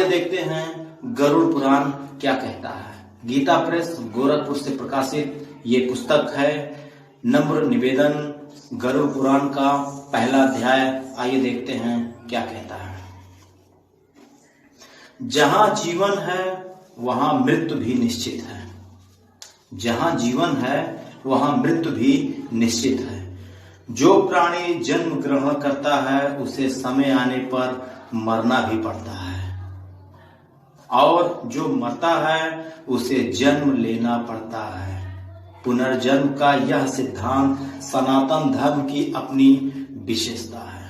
आइए देखते हैं गरुड़ पुराण क्या कहता है। गीता प्रेस गोरखपुर से प्रकाशित ये पुस्तक है। नम्र निवेदन, गरुड़ पुराण का पहला अध्याय। आइए देखते हैं क्या कहता है। जहां जीवन है वहां मृत्यु भी निश्चित है। जहां जीवन है वहां मृत्यु भी निश्चित है। जो प्राणी जन्म ग्रहण करता है उसे समय आने पर मरना भी पड़ता है, और जो मरता है उसे जन्म लेना पड़ता है। पुनर्जन्म का यह सिद्धांत सनातन धर्म की अपनी विशेषता है।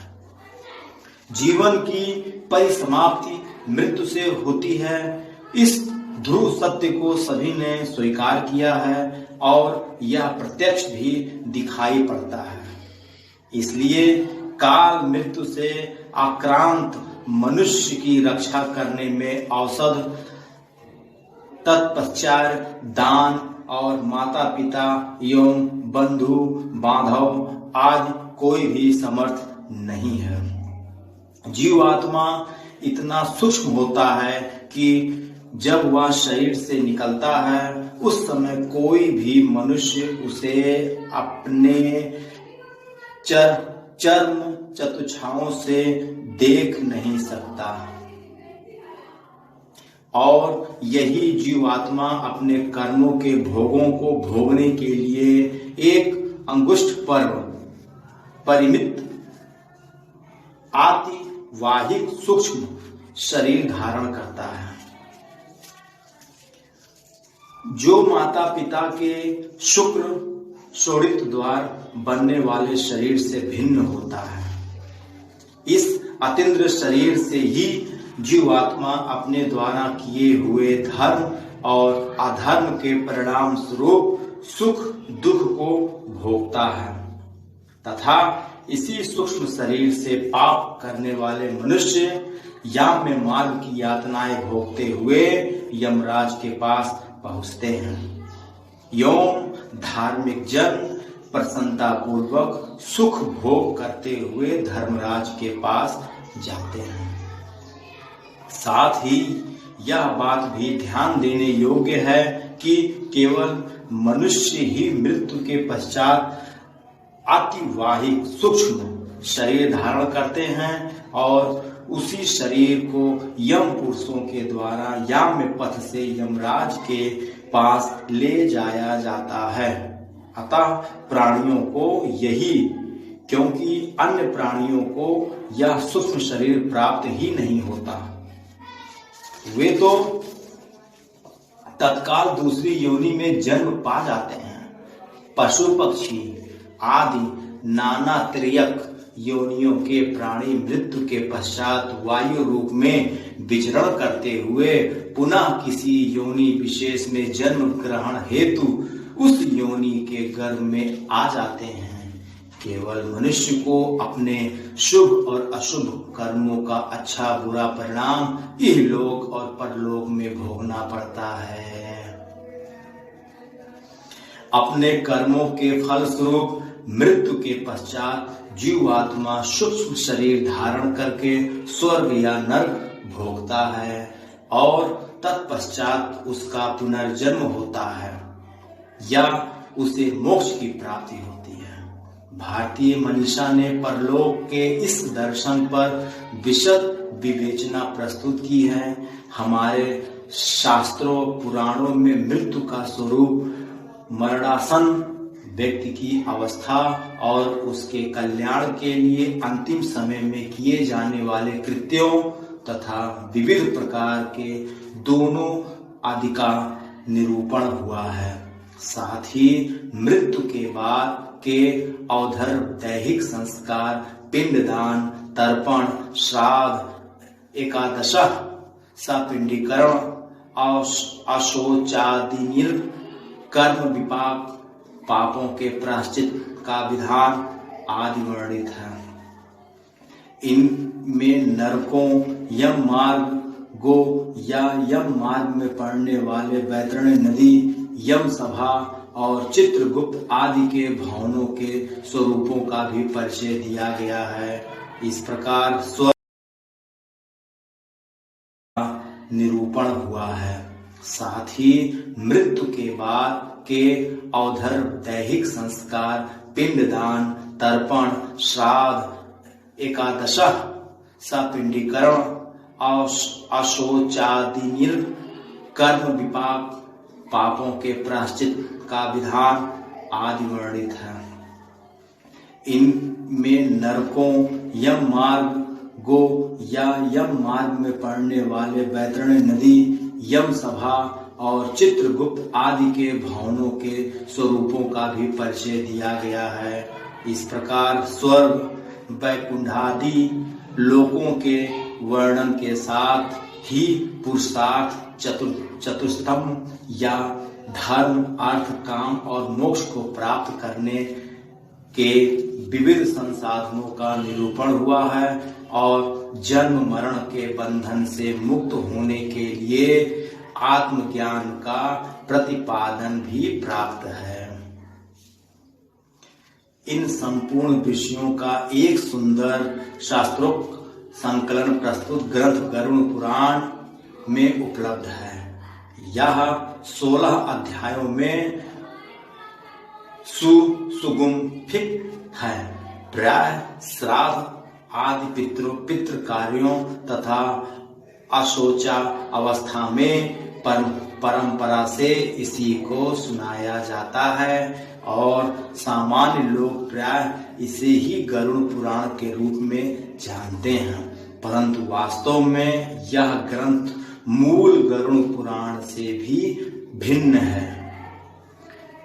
जीवन की परिसमाप्ति मृत्यु से होती है। इस ध्रुव सत्य को सभी ने स्वीकार किया है और यह प्रत्यक्ष भी दिखाई पड़ता है। इसलिए काल मृत्यु से आक्रांत मनुष्य की रक्षा करने में औषध, तत्पश्चात दान और माता पिता एवं बंधु बांधव आदि कोई भी समर्थ नहीं है। जीवात्मा इतना सूक्ष्म होता है कि जब वह शरीर से निकलता है उस समय कोई भी मनुष्य उसे अपने चर्म चतुष्पाओं से देख नहीं सकता, और यही जीवात्मा अपने कर्मों के भोगों को भोगने के लिए एक अंगुष्ठ परिमित आतिवाहिक सूक्ष्म शरीर धारण करता है, जो माता पिता के शुक्र शोणित द्वार बनने वाले शरीर से भिन्न होता है। इस अतीन्द्र शरीर से ही जीवात्मा अपने द्वारा किए हुए धर्म और अधर्म के परिणाम स्वरूप सुख दुख को भोगता है, तथा इसी सूक्ष्म शरीर से पाप करने वाले मनुष्य याम में मार्ग की यातनाएं भोगते हुए यमराज के पास पहुंचते हैं। यौम धार्मिक जन प्रसन्नता पूर्वक सुख भोग करते हुए धर्मराज के पास जाते हैं। साथ ही यह बात भी ध्यान देने योग्य है कि केवल मनुष्य ही मृत्यु के पश्चात अतिवाहिक सूक्ष्म शरीर धारण करते हैं और उसी शरीर को यम पुरुषों के द्वारा याम्य पथ से यमराज के पास ले जाया जाता है। अतः प्राणियों को यही, क्योंकि अन्य प्राणियों को यह सूक्ष्म शरीर प्राप्त ही नहीं होता, वे तो तत्काल दूसरी योनि में जन्म पा जाते हैं। पशु पक्षी आदि नाना त्रियक योनियों के प्राणी मृत्यु के पश्चात वायु रूप में विचरण करते हुए पुनः किसी योनि विशेष में जन्म ग्रहण हेतु उस योनि के गर्भ में आ जाते हैं। केवल मनुष्य को अपने शुभ और अशुभ कर्मों का अच्छा बुरा परिणाम इहलोक और परलोक में भोगना पड़ता है। अपने कर्मों के फल स्वरूप मृत्यु के पश्चात जीवात्मा सूक्ष्म शरीर धारण करके स्वर्ग या नरक भोगता है और तत्पश्चात उसका पुनर्जन्म होता है या उसे मोक्ष की प्राप्ति होती है। भारतीय मनीषा ने परलोक के इस दर्शन पर विशद विवेचना प्रस्तुत की है। हमारे शास्त्रों पुराणों में मृत्यु का स्वरूप मरणासन व्यक्ति की अवस्था और उसके कल्याण के लिए अंतिम समय में किए जाने वाले कृत्यों तथा विविध प्रकार के दोनों आदि का निरूपण हुआ है। साथ ही मृत्यु के बाद के औधर दैहिक संस्कार, पिंडदान, तर्पण, श्राद्ध, एकादश, सपिंडीकरण, अशोचादिनील कर्म विपाक, पापों के प्रायश्चित का विधान आदि वर्णित है। इनमें नरकों, यम मार्ग, गो या यम मार्ग में पड़ने वाले वैतरणी नदी, यम सभा और चित्रगुप्त आदि के भवनों के स्वरूपों का भी परिचय दिया गया है। इस प्रकार स्वर्ग निरूपण हुआ है। साथ ही मृत्यु के बाद के औधर दैहिक संस्कार, पिंडदान, तर्पण, श्राद्ध, एकादशः, सपिंडीकरण, अशौचादि कर्म विपाक, पापों के प्रायश्चित का विधान आदि वर्णित है। इनमें नरकों, यम मार्ग, गो या यम मार्ग में पड़ने वाले वैतरणी नदी, यम सभा और चित्रगुप्त आदि के भवनों के स्वरूपों का भी परिचय दिया गया है। इस प्रकार स्वर्ग, वैकुंठादि लोकों के वर्णन के साथ ही पुरुषार्थ चतुष्टयम् या धर्म, अर्थ, काम और मोक्ष को प्राप्त करने के विविध संसाधनों का निरूपण हुआ है और जन्म मरण के बंधन से मुक्त होने के लिए आत्मज्ञान का प्रतिपादन भी प्राप्त है। इन संपूर्ण विषयों का एक सुंदर शास्त्रोक्त संकलन प्रस्तुत ग्रंथ गरुड़ पुराण में उपलब्ध है। यह 16 अध्यायों में सुगुम्फित है। प्राय श्राद्ध आदि पितृ कार्यों तथा अशौचा अवस्था में परंपरा से इसी को सुनाया जाता है और सामान्य लोग प्राय इसे ही गरुड़ पुराण के रूप में जानते हैं, परंतु वास्तव में यह ग्रंथ मूल गरुड़ पुराण से भी भिन्न है।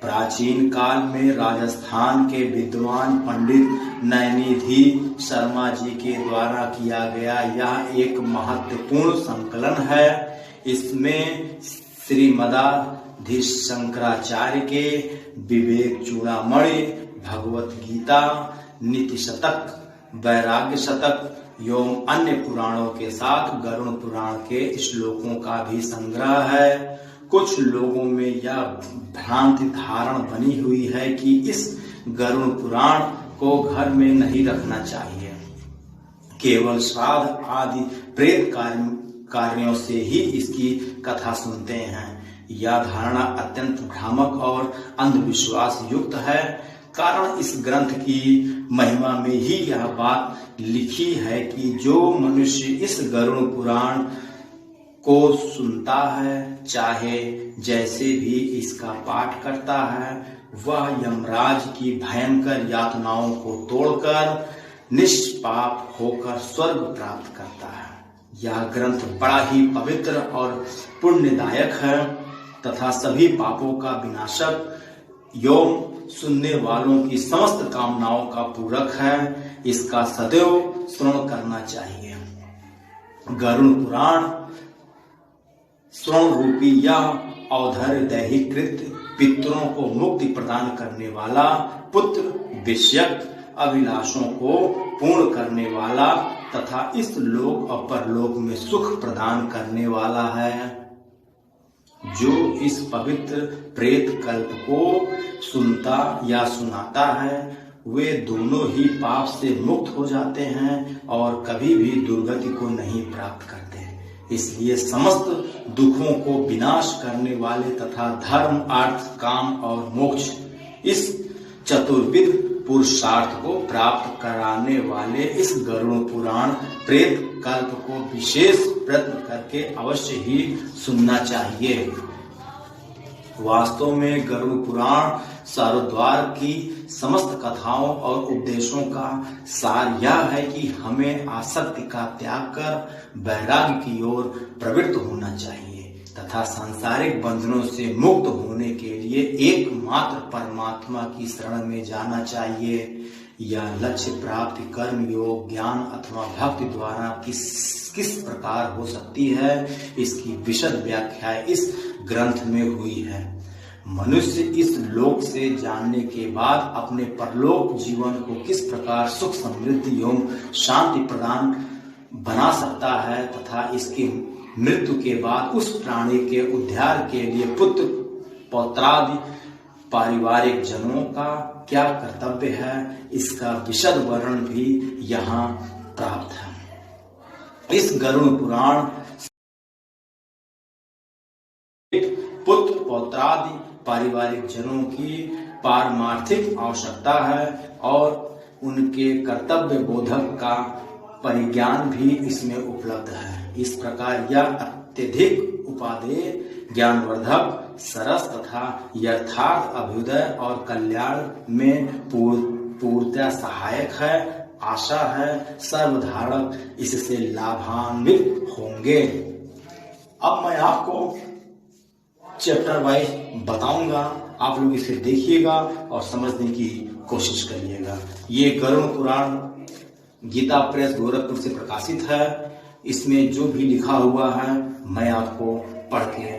प्राचीन काल में राजस्थान के विद्वान पंडित नयनिधि शर्मा जी के द्वारा किया गया यह एक महत्वपूर्ण संकलन है। इसमें श्रीमदाधि शंकराचार्य के विवेक चूड़ामणि, भगवत गीता, नीति शतक, वैराग्य शतक एवं अन्य पुराणों के साथ गरुड़ पुराण के श्लोकों का भी संग्रह है। कुछ लोगों में यह भ्रांति धारण बनी हुई है कि इस गरुड़ पुराण को घर में नहीं रखना चाहिए, केवल श्राद्ध आदि प्रेत कार्यों से ही इसकी कथा सुनते हैं। यह धारणा अत्यंत भ्रामक और अंधविश्वास युक्त है, कारण इस ग्रंथ की महिमा में ही यह बात लिखी है कि जो मनुष्य इस गरुड़ पुराण को सुनता है, चाहे जैसे भी इसका पाठ करता है, वह यमराज की भयंकर यातनाओं को तोड़कर निष्पाप होकर स्वर्ग प्राप्त करता है। यह ग्रंथ बड़ा ही पवित्र और पुण्यदायक है तथा सभी पापों का विनाशक एवं सुनने वालों की समस्त कामनाओं का पूरक है। इसका सदैव श्रवण करना चाहिए। गरुड़ पुराण श्रवण रूपी यह औधर्य दैहिक कृत्य पितरों को मुक्ति प्रदान करने वाला, पुत्र विषयक अभिलाषों को पूर्ण करने वाला तथा इस लोक और परलोक में सुख प्रदान करने वाला है। जो इस पवित्र प्रेत कल्प को सुनता या सुनाता है, वे दोनों ही पाप से मुक्त हो जाते हैं और कभी भी दुर्गति को नहीं प्राप्त करते। इसलिए समस्त दुखों को विनाश करने वाले तथा धर्म, अर्थ, काम और मोक्ष इस चतुर्विध पुरुषार्थ को प्राप्त कराने वाले इस गरुड़ पुराण प्रेत कल्प को विशेष प्रयत्न करके अवश्य ही सुनना चाहिए। वास्तव में गरुड़ पुराण सारोद्धार की समस्त कथाओं और उपदेशों का सार यह है कि हमें आसक्ति का त्याग कर वैराग्य की ओर प्रवृत्त होना चाहिए तथा सांसारिक बंधनों से मुक्त होने के लिए एकमात्र परमात्मा की शरण में जाना चाहिए। यह लक्ष्य प्राप्ति कर्म योग, ज्ञान अथवा भक्ति द्वारा किस प्रकार हो सकती है, इसकी विशद व्याख्या इस ग्रंथ में हुई है। मनुष्य इस लोक से जानने के बाद अपने परलोक जीवन को किस प्रकार सुख, समृद्धि एवं शांति प्रदान बना सकता है तथा इसकी मृत्यु के बाद उस प्राणी के उद्धार के लिए पुत्र, पौत्रादि, पारिवारिक जनों का क्या कर्तव्य है, इसका विशद वर्णन भी यहाँ प्राप्त है। इस गरुड़ पुराण पौत्रादि पारिवारिक जनों की पारमार्थिक आवश्यकता है और उनके कर्तव्य बोधक का परिज्ञान भी इसमें उपलब्ध है। इस प्रकार यह अत्यधिक उपादेय, ज्ञानवर्धक, सरस तथा यथार्थ अभ्युदय और कल्याण में पूर्णतः सहायक है। आशा है सर्वधारक इससे लाभान्वित होंगे। अब मैं आपको चैप्टर वाइज बताऊंगा, आप लोग इसे देखिएगा और समझने की कोशिश करिएगा। ये गरुड़ पुराण गीता प्रेस गोरखपुर से प्रकाशित है। इसमें जो भी लिखा हुआ है मैं आपको पढ़ के